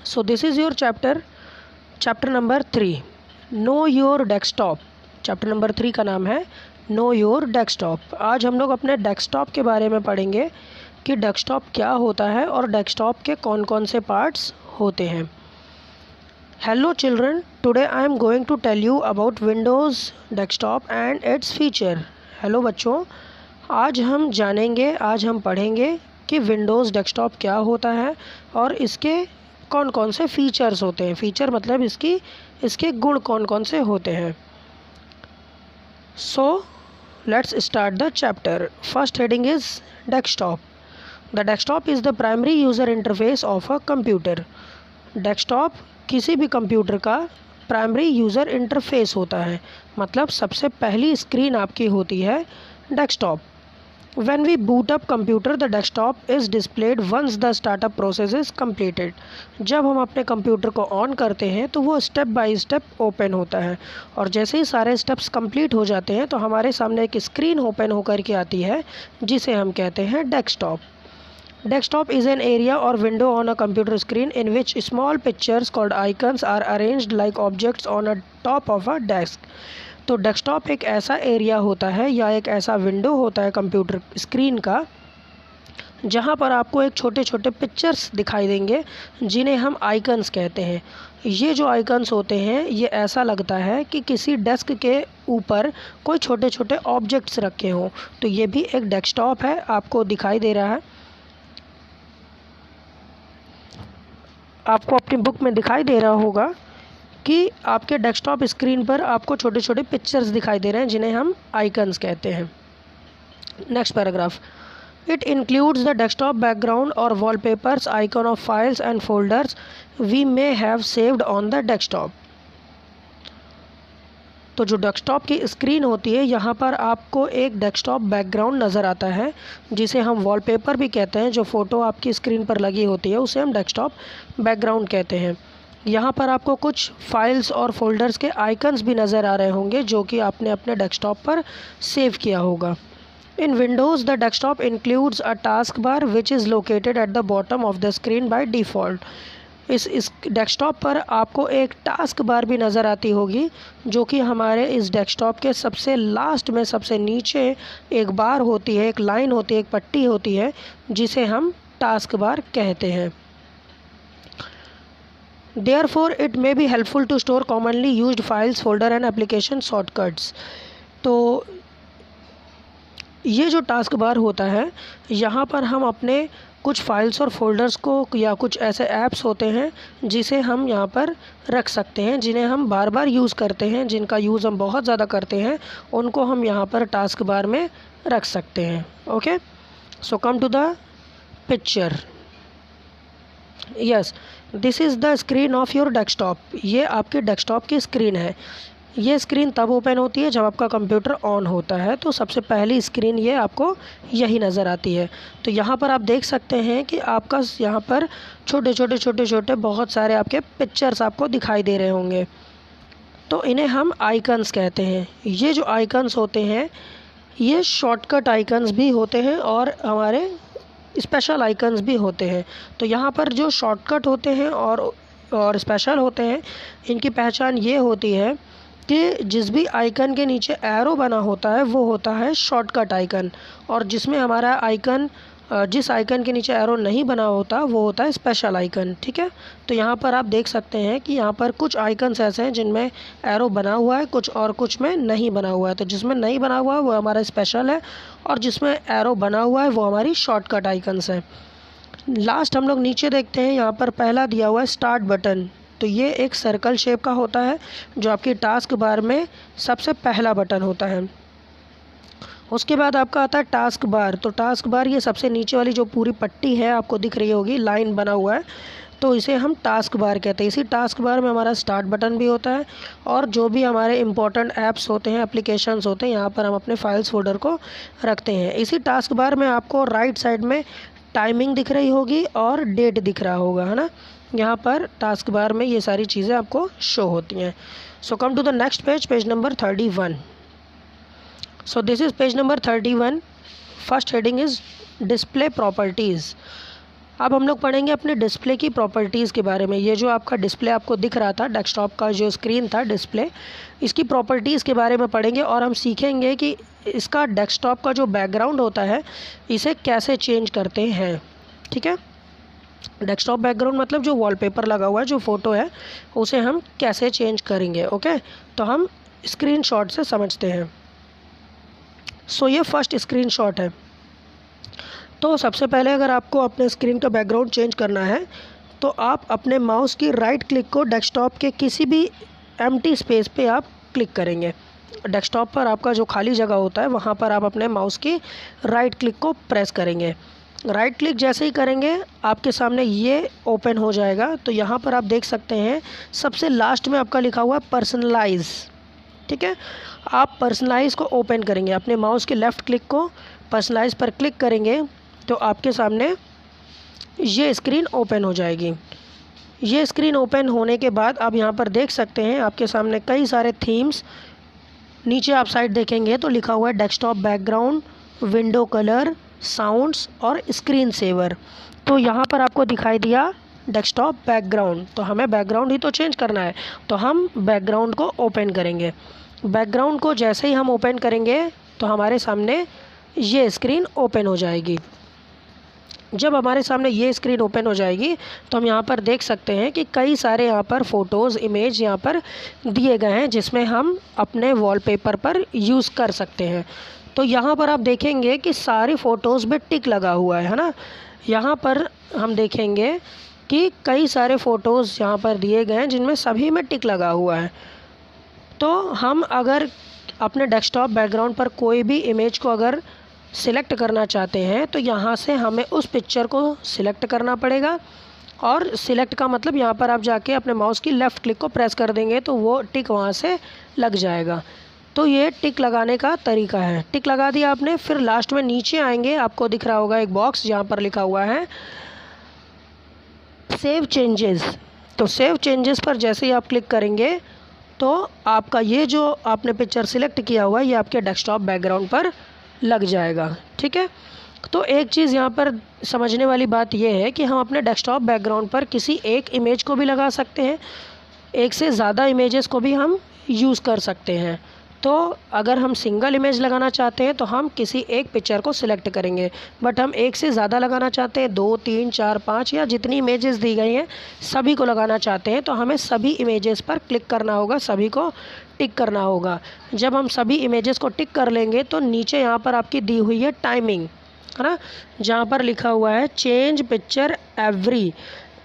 So this is your chapter number 3, Know Your Desktop। Chapter number 3 का नाम है know your desktop. आज हम लोग अपने डेस्कटॉप के बारे में पढ़ेंगे कि डेस्कटॉप क्या होता है और डेस्कटॉप के कौन कौन से पार्ट्स होते हैं। Hello children, today I am going to tell you about Windows desktop and its feature. Hello बच्चों, आज हम पढ़ेंगे कि विंडोज़ डेस्कटॉप क्या होता है और इसके कौन कौन से फीचर्स होते हैं। फीचर मतलब इसके गुण कौन कौन से होते हैं। So let's start the chapter. First heading is desktop. The desktop is the primary user interface of a computer. Desktop किसी भी कंप्यूटर का प्राइमरी यूज़र इंटरफेस होता है, मतलब सबसे पहली स्क्रीन आपकी होती है desktop. When we boot up computer, the desktop is displayed once the startup process is completed। जब हम अपने कंप्यूटर को ऑन करते हैं तो वो स्टेप बाय स्टेप ओपन होता है और जैसे ही सारे स्टेप्स कंप्लीट हो जाते हैं तो हमारे सामने एक स्क्रीन ओपन होकर के आती है जिसे हम कहते हैं desktop. Desktop is an area or window on a computer screen in which small pictures called icons are arranged like objects on a top of a desk। तो डेस्कटॉप एक ऐसा एरिया होता है या एक ऐसा विंडो होता है कंप्यूटर स्क्रीन का जहाँ पर आपको एक छोटे छोटे पिक्चर्स दिखाई देंगे जिन्हें हम आइकन्स कहते हैं। ये जो आइकन्स होते हैं ये ऐसा लगता है कि किसी डेस्क के ऊपर कोई छोटे छोटे ऑब्जेक्ट्स रखे हों। तो ये भी एक डेस्कटॉप है, आपको दिखाई दे रहा है, आपको अपनी बुक में दिखाई दे रहा होगा कि आपके डेस्कटॉप स्क्रीन पर आपको छोटे छोटे पिक्चर्स दिखाई दे रहे हैं जिन्हें हम आइकन्स कहते हैं। Next paragraph. It includes the desktop background और wallpapers icon of files and folders we may have saved on the desktop. तो जो डेस्कटॉप की स्क्रीन होती है यहाँ पर आपको एक डेस्कटॉप बैकग्राउंड नज़र आता है जिसे हम वॉलपेपर भी कहते हैं। जो फ़ोटो आपकी स्क्रीन पर लगी होती है उसे हम डेस्कटॉप बैकग्राउंड कहते हैं। यहाँ पर आपको कुछ फाइल्स और फोल्डर्स के आइकन्स भी नज़र आ रहे होंगे जो कि आपने अपने डेस्कटॉप पर सेव किया होगा। इन Windows the desktop includes a task bar which is located at the bottom of the screen by default. इस डेस्कटॉप पर आपको एक टास्क बार भी नज़र आती होगी जो कि हमारे इस डेस्कटॉप के सबसे लास्ट में सबसे नीचे एक बार होती है, एक लाइन होती है, एक पट्टी होती है जिसे हम टास्क बार कहते हैं। Therefore, it may be helpful to store commonly used files, folder and application shortcuts। तो ये जो टास्क बार होता है यहाँ पर हम अपने कुछ फाइल्स और फोल्डर्स को या कुछ ऐसे ऐप्स होते हैं जिसे हम यहाँ पर रख सकते हैं, जिन्हें हम बार बार यूज़ करते हैं, जिनका यूज़ हम बहुत ज़्यादा करते हैं, उनको हम यहाँ पर टास्क बार में रख सकते हैं। Okay, so come to the picture. Yes, this is the screen of your desktop. ये आपके डेस्कटॉप की स्क्रीन है। ये स्क्रीन तब ओपन होती है जब आपका कंप्यूटर ऑन होता है, तो सबसे पहली स्क्रीन ये आपको यही नज़र आती है। तो यहाँ पर आप देख सकते हैं कि आपका यहाँ पर छोटे छोटे बहुत सारे आपके पिक्चर्स आपको दिखाई दे रहे होंगे। तो इन्हें हम आइकन्स कहते हैं। ये जो आइकन्स होते हैं ये शॉर्टकट आइकन्स भी होते हैं और हमारे स्पेशल आइकन्स भी होते हैं। तो यहाँ पर जो शॉर्टकट होते हैं और स्पेशल होते हैं, इनकी पहचान ये होती है कि जिस भी आइकन के नीचे एरो बना होता है वो होता है शॉर्टकट आइकन, और जिसमें हमारा आइकन जिस आइकन के नीचे एरो नहीं बना होता वो होता है स्पेशल आइकन। ठीक है, तो यहाँ पर आप देख सकते हैं कि यहाँ पर कुछ आइकन्स ऐसे हैं जिनमें एरो बना हुआ है, कुछ में नहीं बना हुआ है। तो जिसमें नहीं बना हुआ है वो हमारा स्पेशल है और जिसमें एरो बना हुआ है वो हमारी शॉर्टकट आइकन्स हैं। लास्ट हम लोग नीचे देखते हैं, यहाँ पर पहला दिया हुआ है स्टार्ट बटन। तो ये एक सर्कल शेप का होता है जो आपकी टास्क बार में सबसे पहला बटन होता है। उसके बाद आपका आता है टास्क बार। तो टास्क बार ये सबसे नीचे वाली जो पूरी पट्टी है आपको दिख रही होगी, लाइन बना हुआ है, तो इसे हम टास्क बार कहते हैं। इसी टास्क बार में हमारा स्टार्ट बटन भी होता है और जो भी हमारे इंपॉर्टेंट ऐप्स होते हैं, एप्लीकेशंस होते हैं, यहाँ पर हम अपने फाइल्स फोल्डर को रखते हैं। इसी टास्क बार में आपको राइट साइड में टाइमिंग दिख रही होगी और डेट दिख रहा होगा, है ना। यहाँ पर टास्क बार में ये सारी चीज़ें आपको शो होती हैं। So come to the next page number 31। So this is page number 31. First heading is display properties. अब हम लोग पढ़ेंगे अपने डिस्प्ले की प्रॉपर्टीज़ के बारे में। ये जो आपका डिस्प्ले आपको दिख रहा था, डेस्कटॉप का जो स्क्रीन था डिस्प्ले, इसकी प्रॉपर्टीज़ के बारे में पढ़ेंगे और हम सीखेंगे कि इसका डेस्कटॉप का जो बैकग्राउंड होता है इसे कैसे चेंज करते हैं। ठीक है, डेस्कटॉप बैकग्राउंड मतलब जो वॉलपेपर लगा हुआ है, जो फ़ोटो है, उसे हम कैसे चेंज करेंगे। ओके, तो हम स्क्रीनशॉट से समझते हैं। सो ये फर्स्ट स्क्रीनशॉट है। तो सबसे पहले अगर आपको अपने स्क्रीन का बैकग्राउंड चेंज करना है तो आप अपने माउस की राइट क्लिक को डेस्कटॉप के किसी भी एम्प्टी स्पेस पे आप क्लिक करेंगे। डेस्कटॉप पर आपका जो खाली जगह होता है वहाँ पर आप अपने माउस की राइट क्लिक को प्रेस करेंगे। राइट क्लिक जैसे ही करेंगे आपके सामने ये ओपन हो जाएगा। तो यहाँ पर आप देख सकते हैं सबसे लास्ट में आपका लिखा हुआ है पर्सनलाइज। ठीक है, आप पर्सनलाइज को ओपन करेंगे, अपने माउस के लेफ़्ट क्लिक को पर्सनलाइज पर क्लिक करेंगे तो आपके सामने ये स्क्रीन ओपन हो जाएगी। ये स्क्रीन ओपन होने के बाद आप यहाँ पर देख सकते हैं आपके सामने कई सारे थीम्स, नीचे आप साइड देखेंगे तो लिखा हुआ है desktop background, window colour, sounds और स्क्रीन सेवर। तो यहाँ पर आपको दिखाई दिया डेस्कटॉप बैकग्राउंड, तो हमें बैकग्राउंड ही तो चेंज करना है, तो हम बैकग्राउंड को ओपन करेंगे। बैकग्राउंड को जैसे ही हम ओपन करेंगे तो हमारे सामने ये स्क्रीन ओपन हो जाएगी। जब हमारे सामने ये स्क्रीन ओपन हो जाएगी तो हम यहाँ पर देख सकते हैं कि कई सारे यहाँ पर फ़ोटोज़, इमेज यहाँ पर दिए गए हैं जिसमें हम अपने वॉलपेपर पर यूज़ कर सकते हैं। तो यहाँ पर आप देखेंगे कि सारी फ़ोटोज़ में टिक लगा हुआ है ना। यहाँ पर हम देखेंगे कि कई सारे फ़ोटोज़ यहाँ पर दिए गए हैं जिनमें सभी में टिक लगा हुआ है। तो हम अगर अपने डेस्कटॉप बैकग्राउंड पर कोई भी इमेज को अगर सिलेक्ट करना चाहते हैं तो यहाँ से हमें उस पिक्चर को सिलेक्ट करना पड़ेगा। और सिलेक्ट का मतलब यहाँ पर आप जाके अपने माउस की लेफ़्ट क्लिक को प्रेस कर देंगे तो वो टिक वहाँ से लग जाएगा। तो ये टिक लगाने का तरीका है। टिक लगा दिया आपने, फिर लास्ट में नीचे आएंगे, आपको दिख रहा होगा एक बॉक्स जहाँ पर लिखा हुआ है सेव चेंजेस। तो सेव चेंजेस पर जैसे ही आप क्लिक करेंगे तो आपका ये जो आपने पिक्चर सिलेक्ट किया हुआ है ये आपके डेस्कटॉप बैकग्राउंड पर लग जाएगा। ठीक है, तो एक चीज़ यहाँ पर समझने वाली बात यह है कि हम अपने डेस्कटॉप बैकग्राउंड पर किसी एक इमेज को भी लगा सकते हैं, एक से ज़्यादा इमेजेस को भी हम यूज़ कर सकते हैं। तो अगर हम सिंगल इमेज लगाना चाहते हैं तो हम किसी एक पिक्चर को सिलेक्ट करेंगे, बट हम एक से ज़्यादा लगाना चाहते हैं, 2, 3, 4, 5 या जितनी इमेजेस दी गई हैं सभी को लगाना चाहते हैं तो हमें सभी इमेजेस पर क्लिक करना होगा, सभी को टिक करना होगा। जब हम सभी इमेजेस को टिक कर लेंगे तो नीचे यहाँ पर आपकी दी हुई है टाइमिंग, है ना, जहाँ पर लिखा हुआ है चेंज पिक्चर एवरी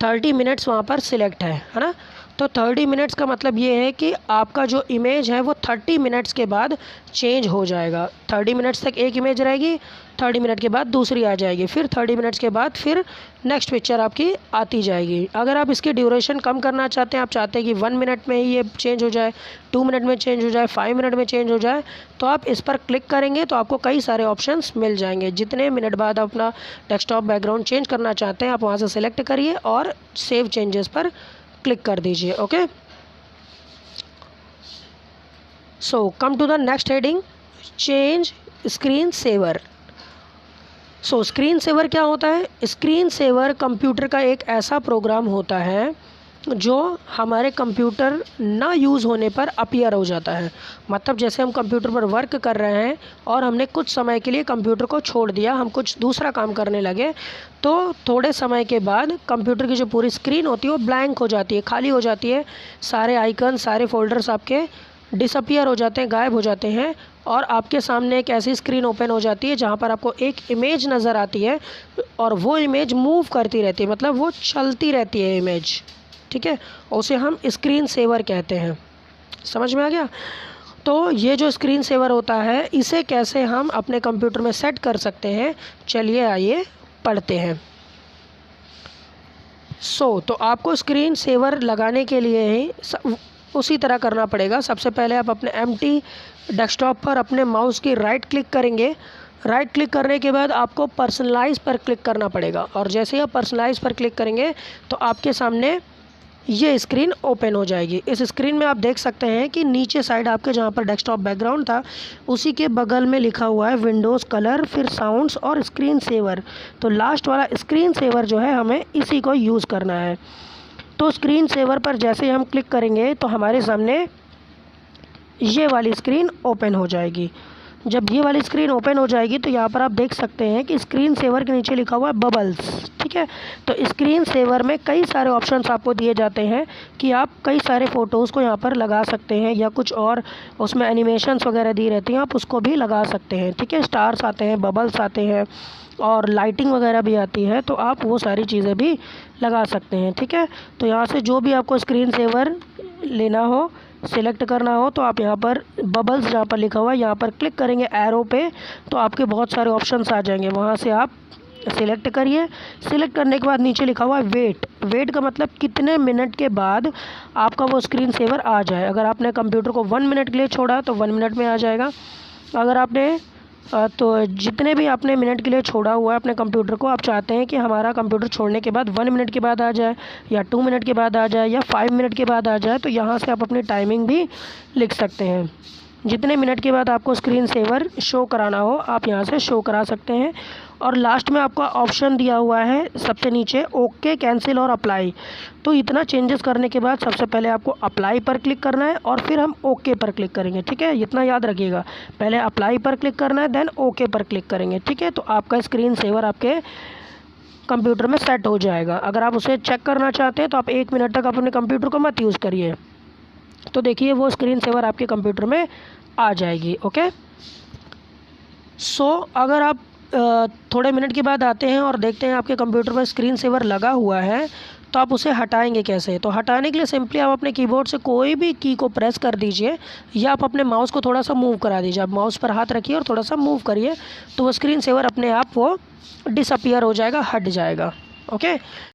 30 मिनट्स, वहाँ पर सिलेक्ट है ना। तो 30 मिनट्स का मतलब ये है कि आपका जो इमेज है वो 30 मिनट्स के बाद चेंज हो जाएगा। 30 मिनट्स तक एक इमेज रहेगी, 30 मिनट के बाद दूसरी आ जाएगी, फिर 30 मिनट्स के बाद फिर नेक्स्ट पिक्चर आपकी आती जाएगी। अगर आप इसकी ड्यूरेशन कम करना चाहते हैं, आप चाहते हैं कि 1 मिनट में ही ये चेंज हो जाए, 2 मिनट में चेंज हो जाए, 5 मिनट में चेंज हो जाए, तो आप इस पर क्लिक करेंगे तो आपको कई सारे ऑप्शंस मिल जाएंगे। जितने मिनट बाद आप अपना डेस्कटॉप बैकग्राउंड चेंज करना चाहते हैं आप वहाँ से सिलेक्ट करिए और सेव चेंजेस पर क्लिक कर दीजिए। Okay, so come to the next heading, change screen saver. So screen saver क्या होता है? स्क्रीन सेवर कंप्यूटर का एक ऐसा प्रोग्राम होता है जो हमारे कंप्यूटर ना यूज़ होने पर अपीयर हो जाता है। मतलब जैसे हम कंप्यूटर पर वर्क कर रहे हैं और हमने कुछ समय के लिए कंप्यूटर को छोड़ दिया, हम कुछ दूसरा काम करने लगे, तो थोड़े समय के बाद कंप्यूटर की जो पूरी स्क्रीन होती है वो ब्लैंक हो जाती है, खाली हो जाती है। सारे आइकन, सारे फोल्डर्स आपके डिसअपीयर हो जाते हैं, गायब हो जाते हैं और आपके सामने एक ऐसी स्क्रीन ओपन हो जाती है जहाँ पर आपको एक इमेज नज़र आती है और वो इमेज मूव करती रहती है, मतलब वो चलती रहती है इमेज। ठीक है, उसे हम स्क्रीन सेवर कहते हैं। समझ में आ गया? तो ये जो स्क्रीन सेवर होता है इसे कैसे हम अपने कंप्यूटर में सेट कर सकते हैं, चलिए आइए पढ़ते हैं। तो आपको स्क्रीन सेवर लगाने के लिए ही उसी तरह करना पड़ेगा। सबसे पहले आप अपने एम्प्टी डेस्कटॉप पर अपने माउस की राइट क्लिक करेंगे। राइट क्लिक करने के बाद आपको पर्सनलाइज पर क्लिक करना पड़ेगा और जैसे ही आप पर्सनलाइज पर क्लिक करेंगे तो आपके सामने ये स्क्रीन ओपन हो जाएगी। इस स्क्रीन में आप देख सकते हैं कि नीचे साइड आपके जहाँ पर डेस्कटॉप बैकग्राउंड था उसी के बगल में लिखा हुआ है विंडोज़ कलर, फिर साउंड्स और स्क्रीन सेवर। तो लास्ट वाला स्क्रीन सेवर जो है हमें इसी को यूज़ करना है। तो स्क्रीन सेवर पर जैसे हम क्लिक करेंगे तो हमारे सामने ये वाली स्क्रीन ओपन हो जाएगी। जब ये वाली स्क्रीन ओपन हो जाएगी तो यहाँ पर आप देख सकते हैं कि स्क्रीन सेवर के नीचे लिखा हुआ है बबल्स, ठीक है। तो स्क्रीन सेवर में कई सारे ऑप्शंस आपको दिए जाते हैं कि आप कई सारे फ़ोटोज़ को यहाँ पर लगा सकते हैं या कुछ और उसमें एनिमेशंस वगैरह दी रहती हैं, आप उसको भी लगा सकते हैं, ठीक है। स्टार्स आते हैं, बबल्स आते हैं और लाइटिंग वगैरह भी आती है, तो आप वो सारी चीज़ें भी लगा सकते हैं, ठीक है। तो यहाँ से जो भी आपको स्क्रीन सेवर लेना हो, सिलेक्ट करना हो, तो आप यहाँ पर बबल्स जहाँ पर लिखा हुआ है यहाँ पर क्लिक करेंगे एरो पे, तो आपके बहुत सारे ऑप्शंस आ जाएंगे। वहाँ से आप सिलेक्ट करिए। सिलेक्ट करने के बाद नीचे लिखा हुआ है वेट। वेट का मतलब कितने मिनट के बाद आपका वो स्क्रीन सेवर आ जाए। अगर आपने कंप्यूटर को 1 मिनट के लिए छोड़ा तो 1 मिनट में आ जाएगा। अगर आपने तो जितने भी आपने मिनट के लिए छोड़ा हुआ है अपने कंप्यूटर को, आप चाहते हैं कि हमारा कंप्यूटर छोड़ने के बाद 1 मिनट के बाद आ जाए या 2 मिनट के बाद आ जाए या 5 मिनट के बाद आ जाए, तो यहाँ से आप अपनी टाइमिंग भी लिख सकते हैं। जितने मिनट के बाद आपको स्क्रीन सेवर शो कराना हो आप यहाँ से शो करा सकते हैं। और लास्ट में आपका ऑप्शन दिया हुआ है सबसे नीचे ओके, कैंसिल और अप्लाई। तो इतना चेंजेस करने के बाद सबसे पहले आपको अप्लाई पर क्लिक करना है और फिर हम ओके पर क्लिक करेंगे, ठीक है। इतना याद रखिएगा, पहले अप्लाई पर क्लिक करना है देन ओके पर क्लिक करेंगे, ठीक है। तो आपका स्क्रीन सेवर आपके कंप्यूटर में सेट हो जाएगा। अगर आप उसे चेक करना चाहते हैं तो आप 1 मिनट तक अपने कंप्यूटर को मत यूज़ करिए। तो देखिए वो स्क्रीन सेवर आपके कंप्यूटर में आ जाएगी। ओके, सो अगर आप थोड़े मिनट के बाद आते हैं और देखते हैं आपके कंप्यूटर में स्क्रीन सेवर लगा हुआ है, तो आप उसे हटाएंगे कैसे। तो हटाने के लिए सिंपली आप अपने कीबोर्ड से कोई भी की को प्रेस कर दीजिए या आप अपने माउस को थोड़ा सा मूव करा दीजिए। आप माउस पर हाथ रखिए और थोड़ा सा मूव करिए तो वो स्क्रीन सेवर अपने आप वो डिसअपियर हो जाएगा, हट जाएगा। ओके।